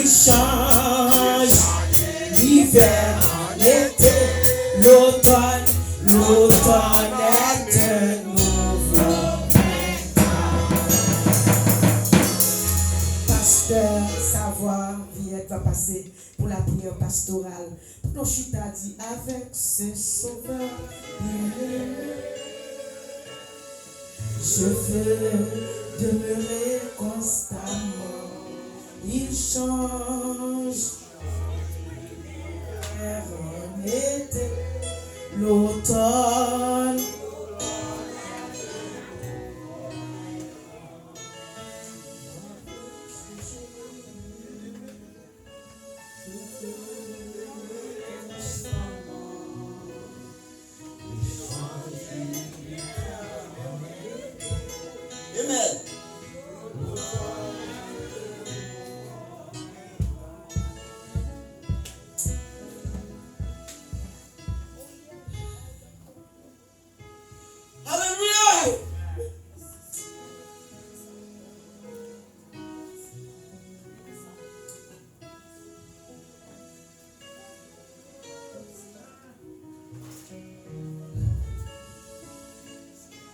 change l'hiver en été, l'automne est un nouveau printemps. Pasteur Savoir Viette va passer pour la prière pastorale. Nos chita dit avec ce sauveur bien-aimé, je veux demeurer constamment. Il change en été, l'automne. Amen. Hallelujah.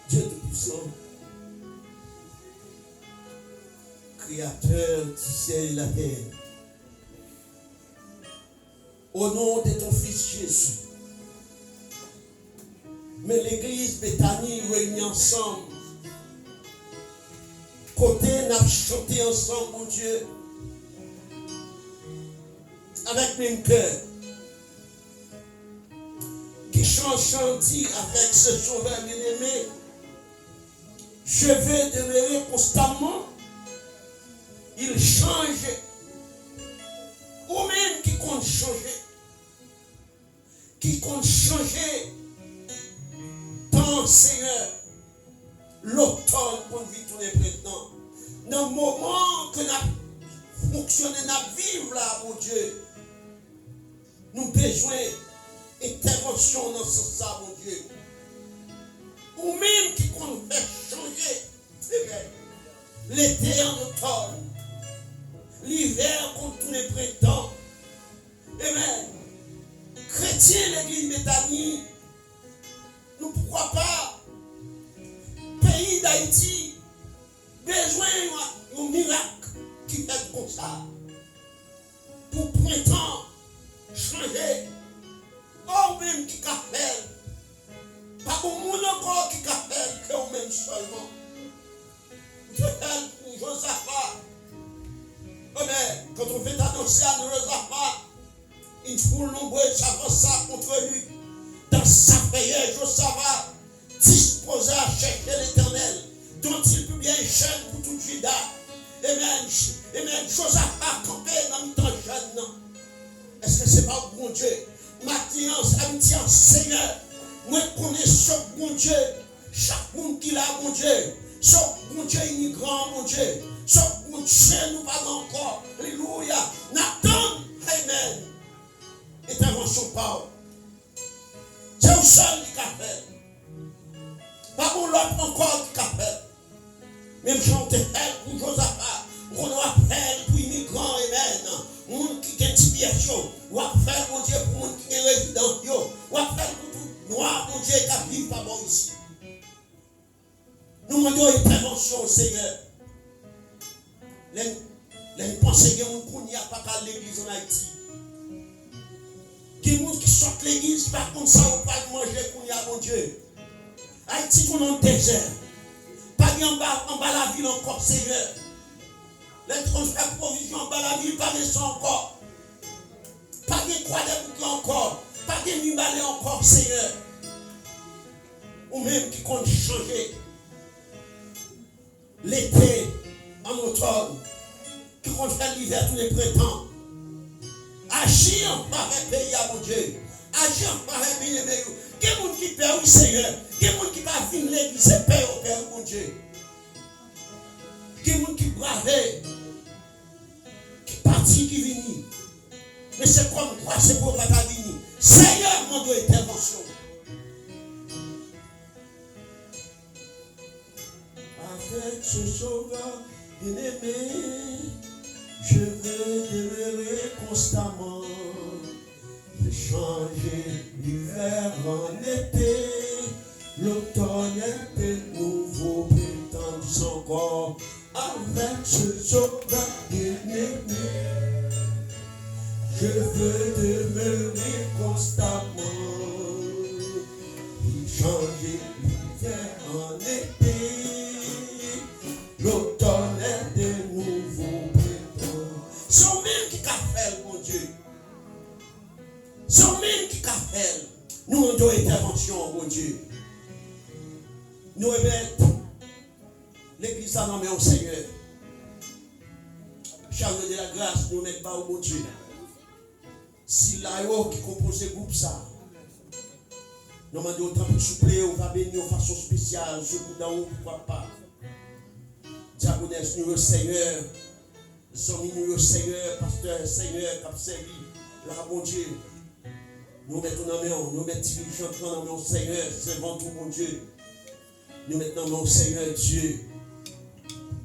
Dieu Tout-Puissant, Créateur du ciel et la terre, au nom de ton Fils Jésus, mais l'église Bethanie réunie ensemble, côté n'a chanté ensemble, mon Dieu, avec même cœur, qui chante dit avec ce sauveur bien-aimé, je vais demeurer constamment. Il change, ou même qui compte changer, tant Seigneur, l'automne pour vivre tous les prétendants. Dans le moment que nous fonctionnons, nous vivons là, mon Dieu, nous avons besoin d'intervention dans ce sens, mon Dieu. Ou même qui compte faire changer, l'été en automne. L'hiver contre tous les printemps. Amen. Chrétiens, l'église Bethanie, nous pourquoi pas, pays d'Haïti, besoin d'un miracle qui fait comme ça. Pour printemps, changer. Ou même qui appelle. Pas pour monde encore qui appelle, que ou même seulement. Je t'aime pour Josaphat. Amen. Quand on fait annoncer à Josaphat, une foule nombreuse s'avança contre lui. Dans sa prière, Josaphat disposa à chercher l'Éternel, dont il peut bien jeune pour tout Juda. Amen. Amen. Josaphat campé dans le temps jeune. Est-ce que c'est pas bon Dieu? Maintenant, ça me dit, Seigneur, moi je connais chaque bon Dieu, chaque monde qui l'a, mon Dieu, chaque bon Dieu immigrant, mon Dieu. Chaque bon Dieu nous parle encore. Alléluia. Nathan, amen. Intervention par. C'est au seul qui a fait. Pas pour l'autre encore qui a fait. Même chanter pour Josaphat. On a fait pour immigrants, amen. Monde qui a une situation. On a fait, mon Dieu, pour monde qui est résident. On a fait pour tout noir, mon Dieu, qui vit pas bon ici. Nous demandons intervention au Seigneur. Les pensées que nous n'y a pas qu'à l'église en Haïti. Qui nous qui sortent l'église, par contre ça, ou pas manger qu'on y a, mon Dieu. Haïti, tout dans le désert. Pas en bas la ville encore, Seigneur. Les transferts provisions en bas la ville, pas de sang encore. Pas de croix de boucles encore. Pas de mimbalé encore, Seigneur. Ou même qui compte changer. L'été, en automne, qui compte faire l'hiver tous les printemps. Agir par un pays à mon Dieu. Agir par un pays à mon Dieu. Quel monde qui perd, oui Seigneur. Quel monde qui va finir l'église, c'est père au Père, mon Dieu. Quel monde qui brave, qui partit, qui vient. Mais c'est comme quoi c'est pour pas venir. Seigneur, mon Dieu, intervention. Avec ce sauveur bien-aimé, je veux demeurer constamment. J'ai changé l'hiver en été, l'automne était nouveau, printemps du encore, avec ce sauveur bien-aimé. Je veux demeurer constamment. Il change l'hiver en été, l'automne est de nouveau printemps. C'est même qui a fait, mon Dieu. C'est même qui a fait. Nous avons une intervention, mon Dieu. Nous répète, l'église a nommé au Seigneur. Charme de la grâce, nous mettons pas au bon Dieu. Si là-haut qui compose ce groupe, ça, nous demandons autant pour souffler, on va bénir de façon spéciale, ce coup d'en haut, pourquoi pas. Diaconesse, nous le Seigneur, Zomi, nous le Seigneur, pasteur, Seigneur, cap servi, là, mon Dieu. Nous mettons dans main, nous mettons dirigeants dans main, Seigneur, servant tout, mon Dieu. Nous mettons dans main, Seigneur, Dieu.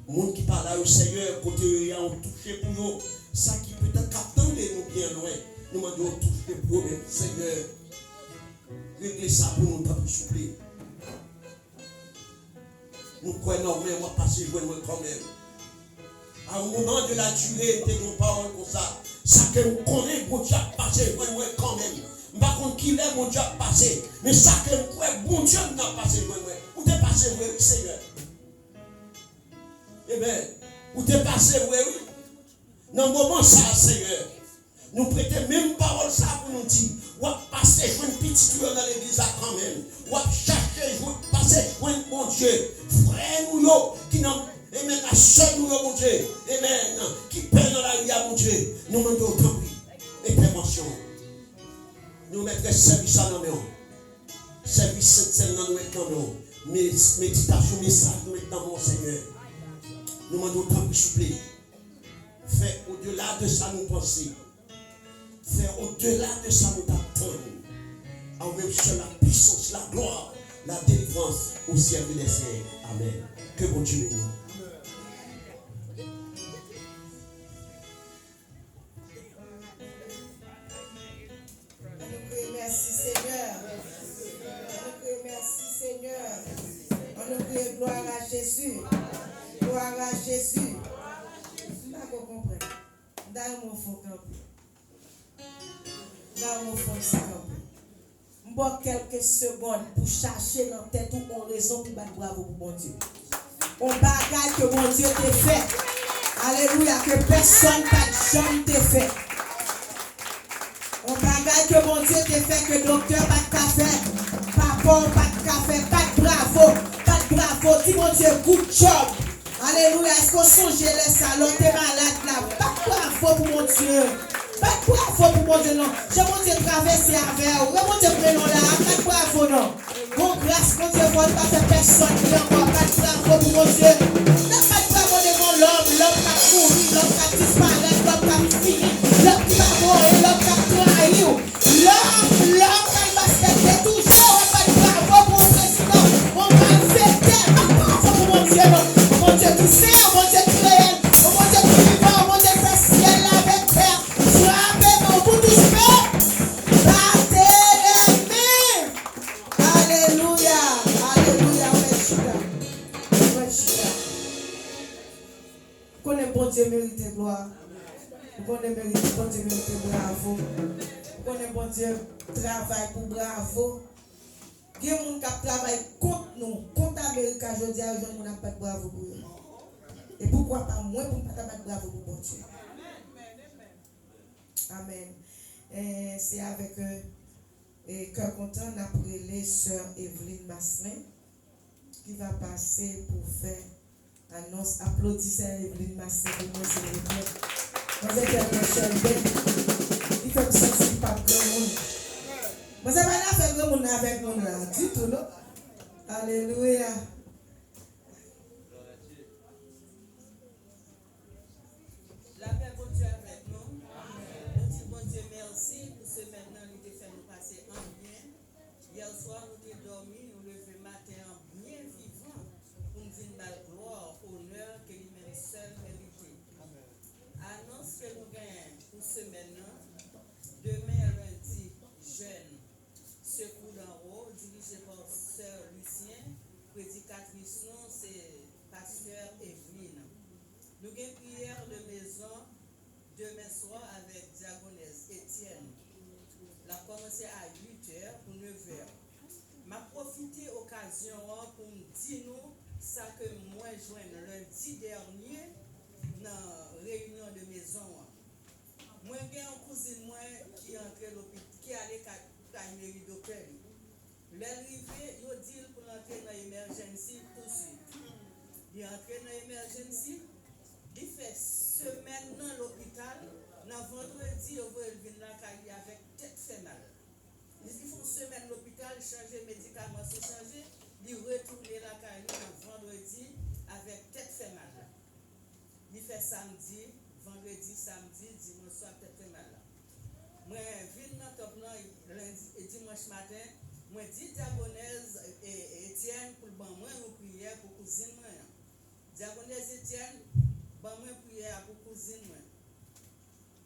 Le monde qui parle là au Seigneur, côté eux, on touché pour nous, ça qui peut-être qu'attendre nous bien loin. Nous demandons toucher pour eux, Seigneur. Réglez ça pour nous, pas plus souple. Nous croyons, mais moi, passer, je moi quand même. À un moment de la durée, de nos paroles comme ça, ça que nous connaissons, bon Dieu a passé, moi quand même. Par contre, qui est, mon Dieu a passé. Mais ça que nous croyons, bon Dieu n'a passé, moi. Où t'es passé, oui, Seigneur. Eh bien, où t'es passé, oui. Dans le moment, ça, Seigneur. Nous prêtons même parole ça pour nous dire, ou à passer une petite dans l'église quand même, ou à chercher, ou à passer un bon Dieu, frère nous qui n'ont, amen, la seule nous, mon Dieu, amen, qui peine dans la vie, mon Dieu, nous demandons autant de intervention. Nous mettons service à nous, service cette nous mettons, méditation, message, nous mettons, mon Seigneur. Nous demandons autant de souffler. Fais au-delà de ça nous penser. Faire au-delà de ça nous attendre. En même sur la puissance, la gloire, la délivrance au ciel des cieux. Amen. Que bon Dieu bénisse. Merci Seigneur. Merci Seigneur. On nous prie gloire à Jésus. Gloire à Jésus. Là qu'on comprenne. Dans mon fond campé. Dans mon fond campé. M'bon quelques secondes pour chercher dans tête ou en raison pour battre bravo pour mon Dieu. On bagaille que mon Dieu t'a fait. Alléluia, que personne pas jamais t'a fait. On bagaille que mon Dieu t'a fait, que docteur pas de café, papa pas de café, pas de bravo, pas de bravo. Dis mon Dieu, good job. Alléluia, est-ce qu'on songe les salons, t'es malade là, pas de bravo pour mon Dieu. Pas de bravo pour mon Dieu, non. Je mon Dieu traverser avec vous. Mon Dieu prenons là, pas de bravo, non. Bon grâce, mon Dieu, faut pas faire personne qui encore pas de bravo pour mon Dieu. N'a pas de bravo devant l'homme qui a mouru, l'homme qui a disparu, l'homme qui a fini, l'homme qui va mourir, l'homme qui a trahi. L'homme qui a basqué toujours, pas de bravo pour mon président. On va fêter, pas de bravo pour mon Dieu, non. Mon Dieu qui sait, mon Dieu qui réel, mon Dieu qui vivant, mon Dieu qui fait ciel avec terre. Alléluia, alléluia, connaît bon Dieu mérite gloire. Connaît bon Dieu mérite bravo. Connaît bon Dieu travail pour bravo. Il y a des gens qui travaillent contre nous, contre l'Amérique. Je dis à eux, on n'a pas de bravo pour eux. Et pourquoi pas moi pour ne pas de bravo pour bon Dieu. Amen. C'est avec cœur content d'après les sœurs Evelyne Masselin qui va passer pour faire annonce. Applaudissez à Evelyne Masselin pour moi, c'est le bien. Vous êtes un seul bien. Il fait me sentir pas grand monde. Vous n'avez pas fait grand monde avec nous là, du tout, non? Alléluia. La paix pour Dieu avec nous. Nous disons bon Dieu merci pour ce maintenant nous te fait nous passer en bien. Hier soir nous t'ai dormi, nous levé matin en bien vivant pour nous dire la gloire, honneur que lui-même seul mérite. Annonce que nous gagnons pour semaine, demain lundi, jeune, secours d'en haut, dirigé par Sœur Lucien, prédicatrice, non, c'est Pasteur Evelyne. Nous avons une prière de maison demain soir avec Diagonesse Étienne. La commencé à 8h pour 9h. M'a profité occasion pour me dire nous ça que moi joint lundi dernier dans la réunion de maison. Moi j'ai une cousine moi qui est entrée l'hôpital, qui allait à la mairie d'Opel. L'arrivée, il dit pour entrer dans l'émergency tout de suite. Il est entré dans l'émergency, il fait semaine dans l'hôpital, dans vendredi, il va venir dans la caille avec tête fait mal. Il faut semaine à l'hôpital, changer médicaments, se changer, il retourne la caille dans vendredi avec tête fait mal. Il fait samedi, vendredi, samedi, dimanche soir, tête fait mal. Moi, je viens dans top lundi et dimanche matin, moi dis Diagonesse et Étienne pour bon moi nous prière pour cousine moi. Diagonesse Étienne, bon moi prière pour cousine moi.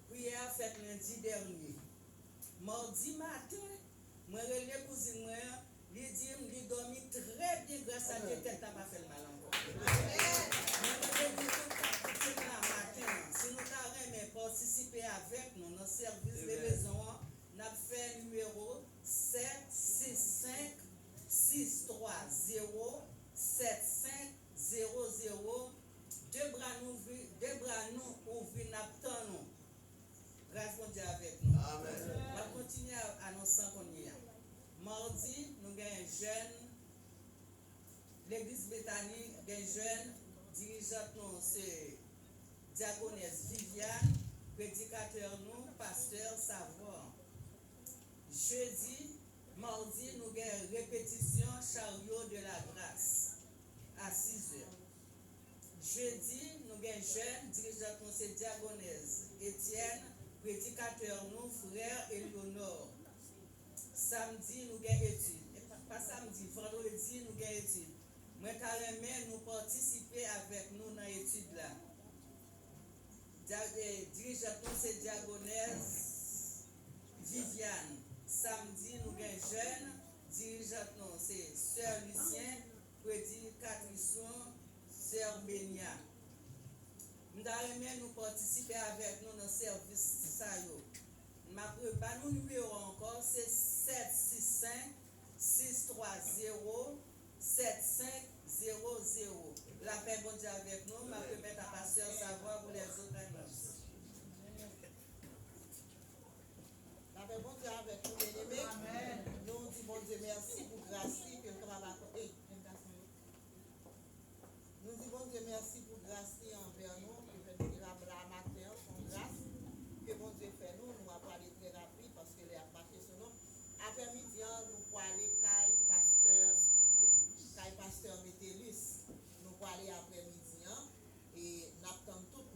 Prière faite lundi dernier. Mardi matin, moi relais cousine moi, lui dit il dormi très bien grâce à Dieu, tête n'a pas fait mal encore. Amen. Si nous avons participer avec nous dans le service de maison, nous avons fait numéro 765 630 7500. Deux bras nous ouvrent, nous grâce à Dieu avec nous. Amen. On va continuer à annoncer qu'on y a. Mardi, nous avons un jeune, l'église Bethany, un jeune dirigeant, c'est Diagonesse Viviane, prédicateur nous, pasteur Savoir. Jeudi, mardi, nous avons une répétition chariot de la grâce à 6h. Jeudi, nous avons un jeune dirigeant nous, c'est Diagonesse Étienne, prédicateur nous, frère Éléonore. Samedi, nous avons études. Pas samedi, vendredi, nous avons études. Moi, carrément, nous participer avec nous dans l'étude là. Dirigeant nous, c'est Diagonesse Viviane. Samedi, nous avons un jeune. Dirigeant nous, c'est Sœur Lucien, prédicatrice, Sœur Bénia. Nous avons participer avec nous dans le service Sayo. Nous numéro encore, c'est 765 630 7500. La paix bon Dieu avec nous, ma permettre à pasteur savoir pour les autres annonces. La paix bon Dieu avec nous, bien-aimés. Amen. Nous disons bon Dieu merci pour grâce que nous avons accordée. Nous disons bon Dieu merci pour grâce envers nous, que nous avons la matin, son grâce, que bon Dieu fait nous, nous allons aller très rapide parce que les a marqué sur nous. Après-midi, nous allons aller pasteur Métellus. Nous allons aller après-midi et nous attendons tout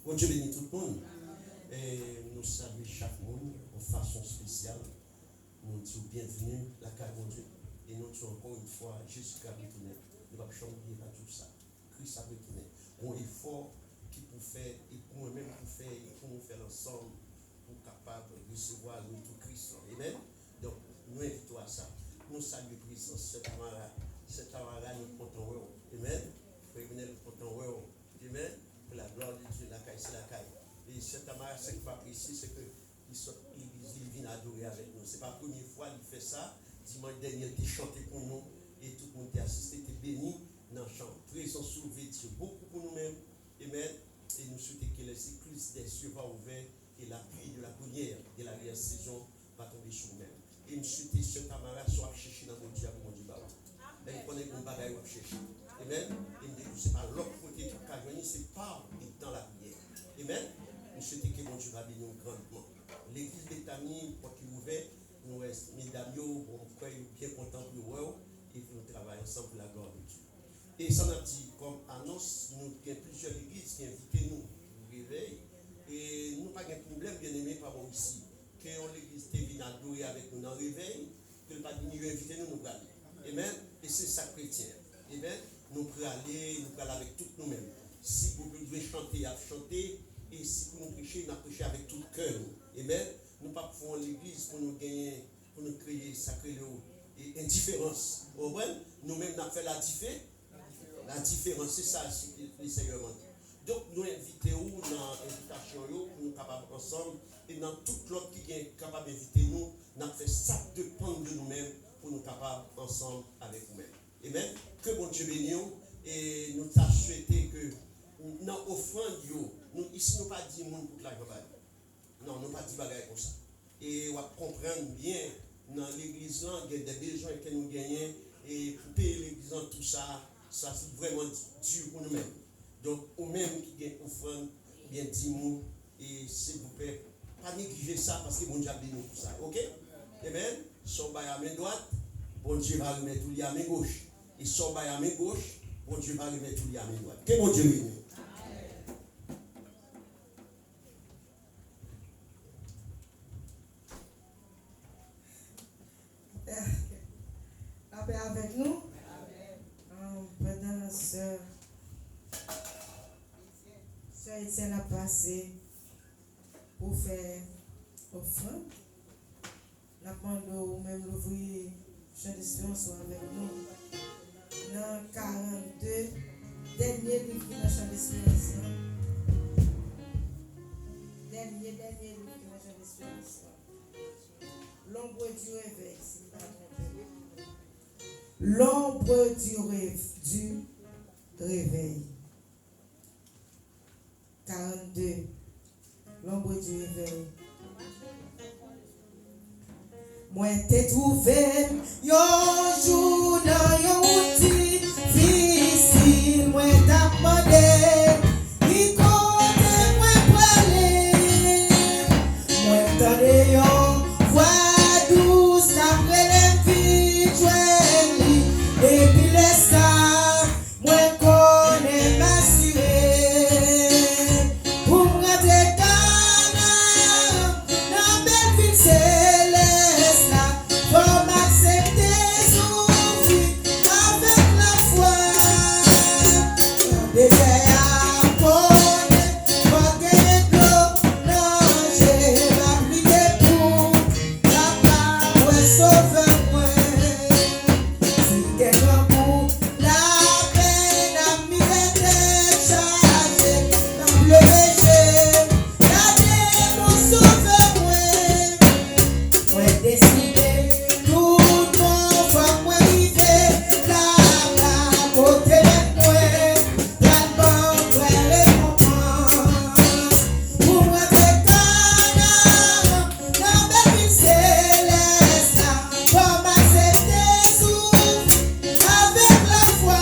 Bon Dieu bénit tout le monde. Et nous saluons chaque monde de façon spéciale. Nous disons bienvenue, la carte de Dieu. Et nous disons encore une fois, Jésus-Christ a retourné. Nous ne pouvons pas oublier tout ça. Christ a retourné. On est fort qui peut faire, et pour nous-mêmes pour faire, et pour nous faire ensemble, pour capable de recevoir le tout Christ. Amen. Donc, nous invitons à ça. Nous saluons Christ, cet Tamara. Cet Tamara, nous comptons. Amen. Prévenez le comptons. Amen. Pour la gloire de Dieu, la caille, c'est la caille. Et cet Tamara, ce qui va apprécier, c'est qu'il vient adorer avec nous. Ce n'est pas la première fois qu'il fait ça. Dimanche dernier, il a chanté pour nous. Et tout le monde qui a assisté, était béni dans le chant. Présence soulevée, Dieu, beaucoup pour nous-mêmes. Amen. Et nous souhaitons que les écluses des cieux va ouvert et la pluie de la première de l'arrière-saison va tomber sur nous-mêmes. Et nous souhaitons que ce camarade soit cherché dans mon Dieu, mon Dieu. Et nous connaissons qu'on bagaille à chercher. Amen. Et nous disons que ce n'est pas l'autre côté qui a gagné, c'est par et dans la prière. Amen. Nous souhaitons que mon Dieu va bénir grandement. L'église Bethany, pour qu'il ouvert, nous, mesdames, on croit bien contents pour vous et pour nous travailler ensemble pour la gloire de Dieu. Et ça m'a dit, comme annonce, nous avons plusieurs églises qui invitent nous au réveil. Et nous n'avons pas de problème, bien aimé, par rapport ici. Quand l'église vient adorer avec nous dans le réveil, que le pas de nous inviter nous, nous aller. Amen. Et c'est ça chrétien. Amen. Nous pouvons aller avec tout nous-mêmes. Si vous devez chanter, à chanter. Et si vous nous prêchez, nous prêchez avec tout le cœur. Amen. Nous ne pouvons pas faire l'église pour nous gagner, pour nous créer sacré et indifférence. Nous-mêmes, nous avons fait la différence. La différence, c'est ça que le Seigneur m'a dit. Donc, nous invitons dans l'invitation pour nous capables ensemble. Et dans toute l'autre qui est capable d'inviter nous, nous avons fait ça dépend de nous-mêmes pour nous capables ensemble avec vous-mêmes. Amen. Que bon Dieu bénisse. Et nous avons souhaité que dans l'offrande, nous ici, nous ne pas dit monde pour la campagne. Non, nous ne pas dit bagaille comme ça. Et on va comprendre bien dans l'église, il y a des besoins que nous gagnons. Et pour payer l'église, tout ça, ça c'est vraiment dur pour nous-mêmes. Donc, nous-mêmes qui gagnons offrande, bien 10 mots. Et s'il vous plaît, pas négliger ça parce que bon Dieu a béni pour ça. Ok? Amen. Son bail à main droite, bon Dieu va remettre tout à main gauche. Et son bail à main gauche, bon Dieu va remettre tout à main droite. Que bon Dieu bénisse. La paix avec nous. Pendant sœur Étienne a passé pour faire offrande. Nous avons même l'ouvrir chant d'espérance avec nous. Dans 42, dernier livre dans chant d'espérance. Dernier livre dans chant d'espérance. L'ombre du réveil, si vous m'avez trompé. L'ombre du réveil. 42. L'ombre du réveil. Moi t'ai trouvé un jour dans un outil difficile. Moi t'ai demandé qui compte moi parler. Moi t'ai un voix douce après les filles jolie. Et puis les stars, moi connais m'assurer. Pour me rentrer dans la belle ville céleste là, faut m'accepter souffrir avec la foi. Désert à connaître, faut que l'eau nager, m'appliquer pour la part, ouais, sauve-moi. Si t'es grand pour la peine, la misère t'est chargée, dans le péché, la démon sauve-moi. Moi décidé, tout mon foi moi rivé, là, côté de moi, là-bas, vrai récompense. Pour moi t'es canard, dans belle ville céleste, là, pour m'accepter souffrir avec la foi.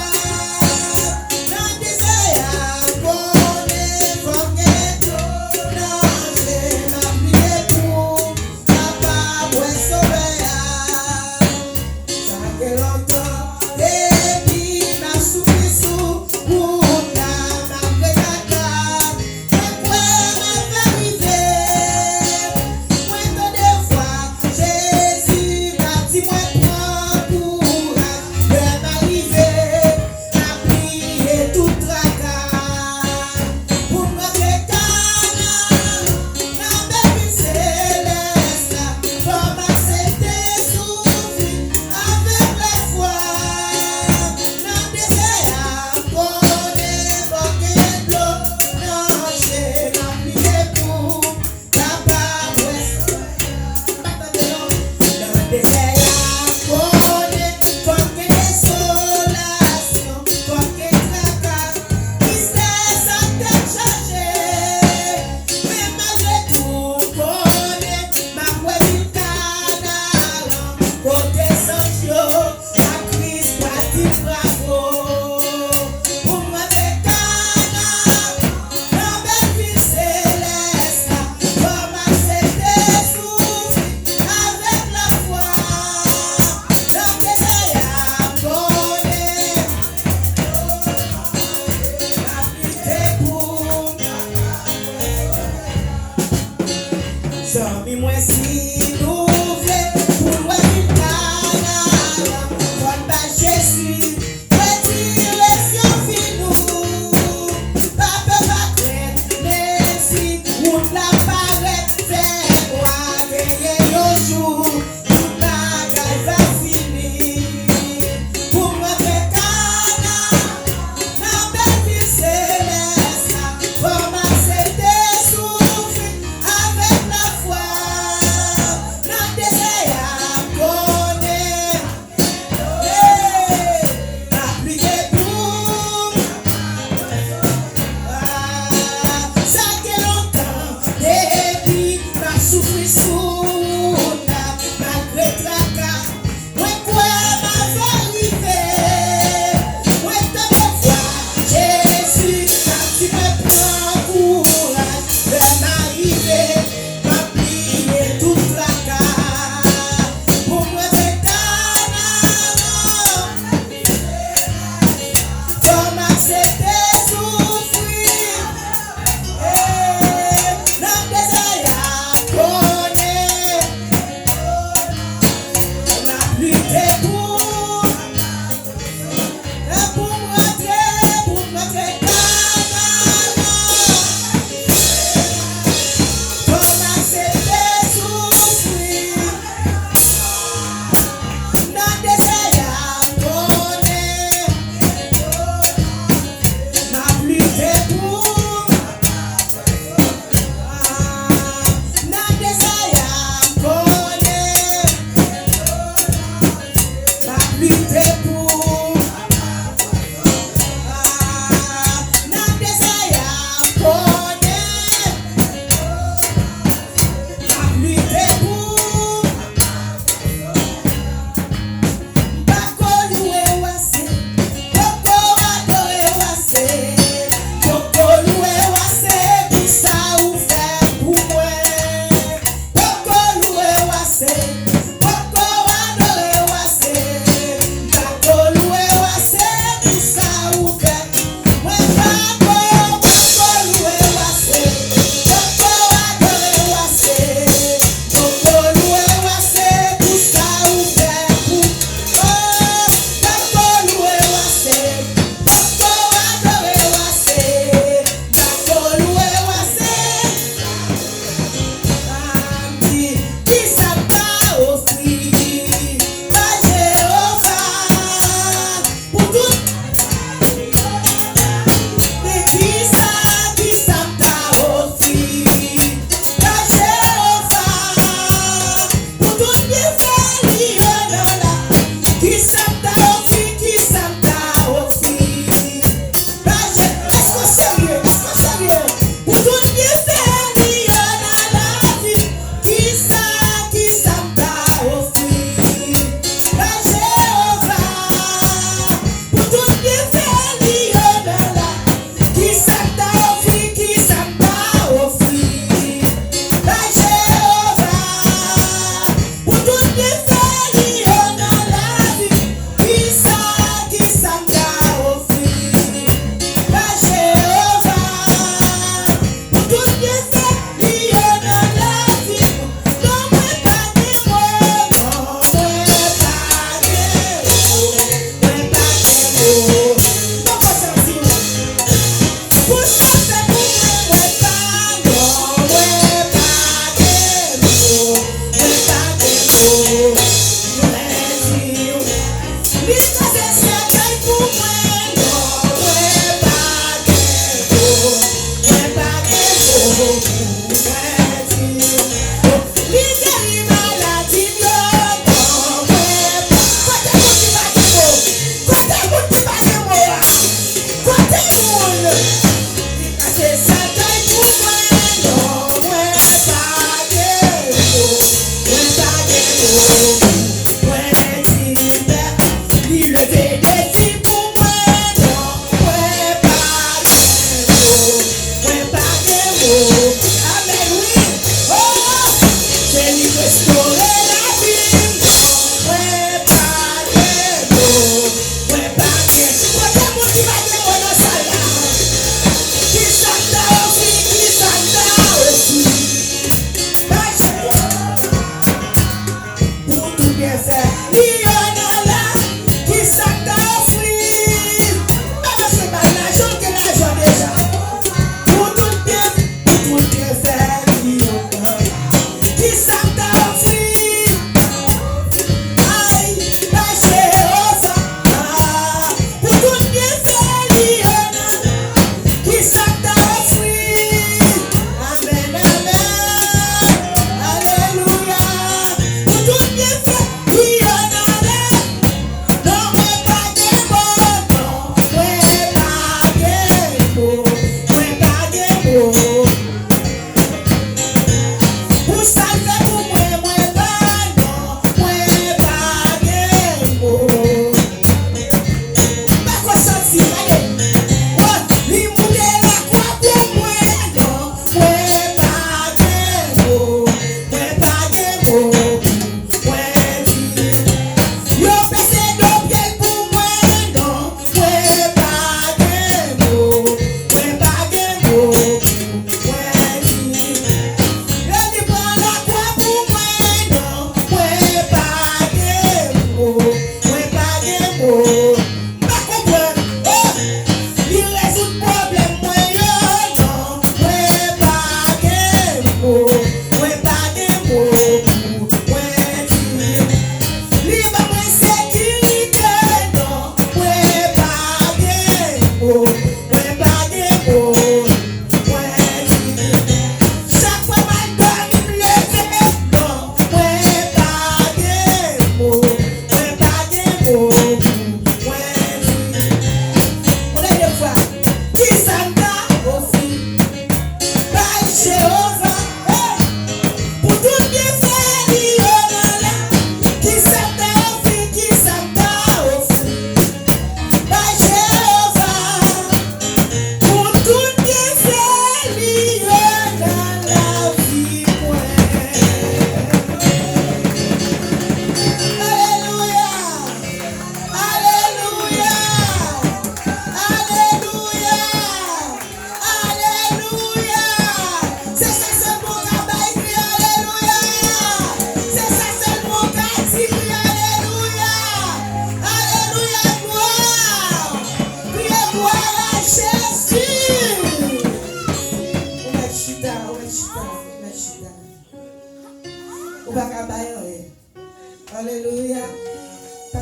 Dans le désert, connaît, faut que l'eau nager, m'appliquer pour la part, ouais, sauver. Ça fait longtemps, depuis ma souffrance, pour la malgré la carte, mais quoi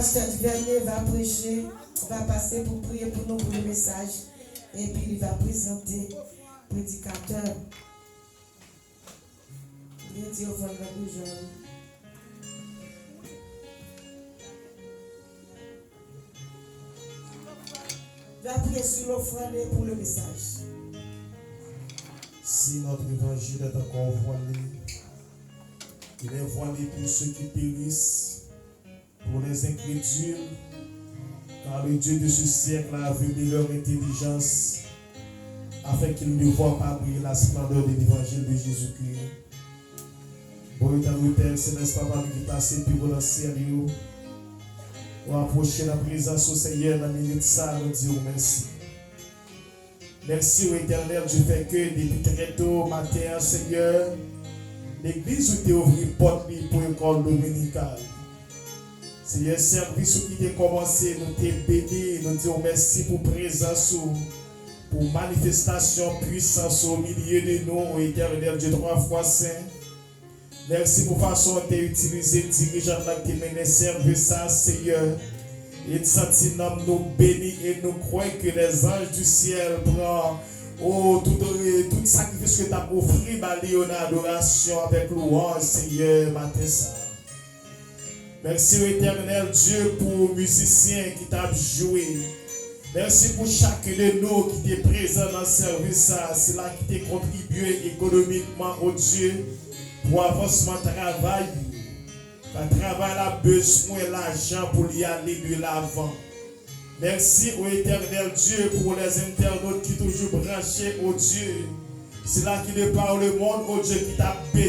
pasteur Duvernay va prêcher, va passer pour prier pour nous pour le message. Et puis il va présenter le prédicateur. Il dit au fond de la bouche. Va prier sur l'offrande pour le message. Si notre évangile est encore voilé, il est voilé pour ceux qui périssent, pour les incrédules, car le Dieu de ce siècle a aveuglé leur intelligence, afin qu'ils ne voient pas briller la splendeur de l'évangile de Jésus-Christ. Bon, Père Céleste, Papa, qui passe puis vous lancer à Dieu, pour approcher la présence au Seigneur dans la minute ça, nous disons merci. Merci au Éternel, Dieu fait que depuis très tôt matin, Seigneur, l'église où tu as ouvert porte pour l'école dominicale. Seigneur, service qui a commencé, nous t'es béni, nous disons merci pour présence, pour manifestation, puissance au milieu de nous, au Éternel, Dieu 3 fois saint. Merci pour façon de utiliser dirigeant qui mené service ça, Seigneur. Et sentinant nous bénis et nous croyons que les anges du ciel prennent tout sacrifice que tu as offert en adoration avec louange, Seigneur, matin ça. Merci Éternel Dieu pour musiciens qui t'a joué. Merci pour chacun de nous qui est présent dans le service, c'est là qui t'a contribué économiquement au Dieu pour avancement de travail. Le travail a besoin d'argent pour y aller de l'avant. Merci au Éternel Dieu pour les internautes qui sont toujours branchés au Dieu. C'est là qui ne parle le monde, au Dieu qui t'a béni.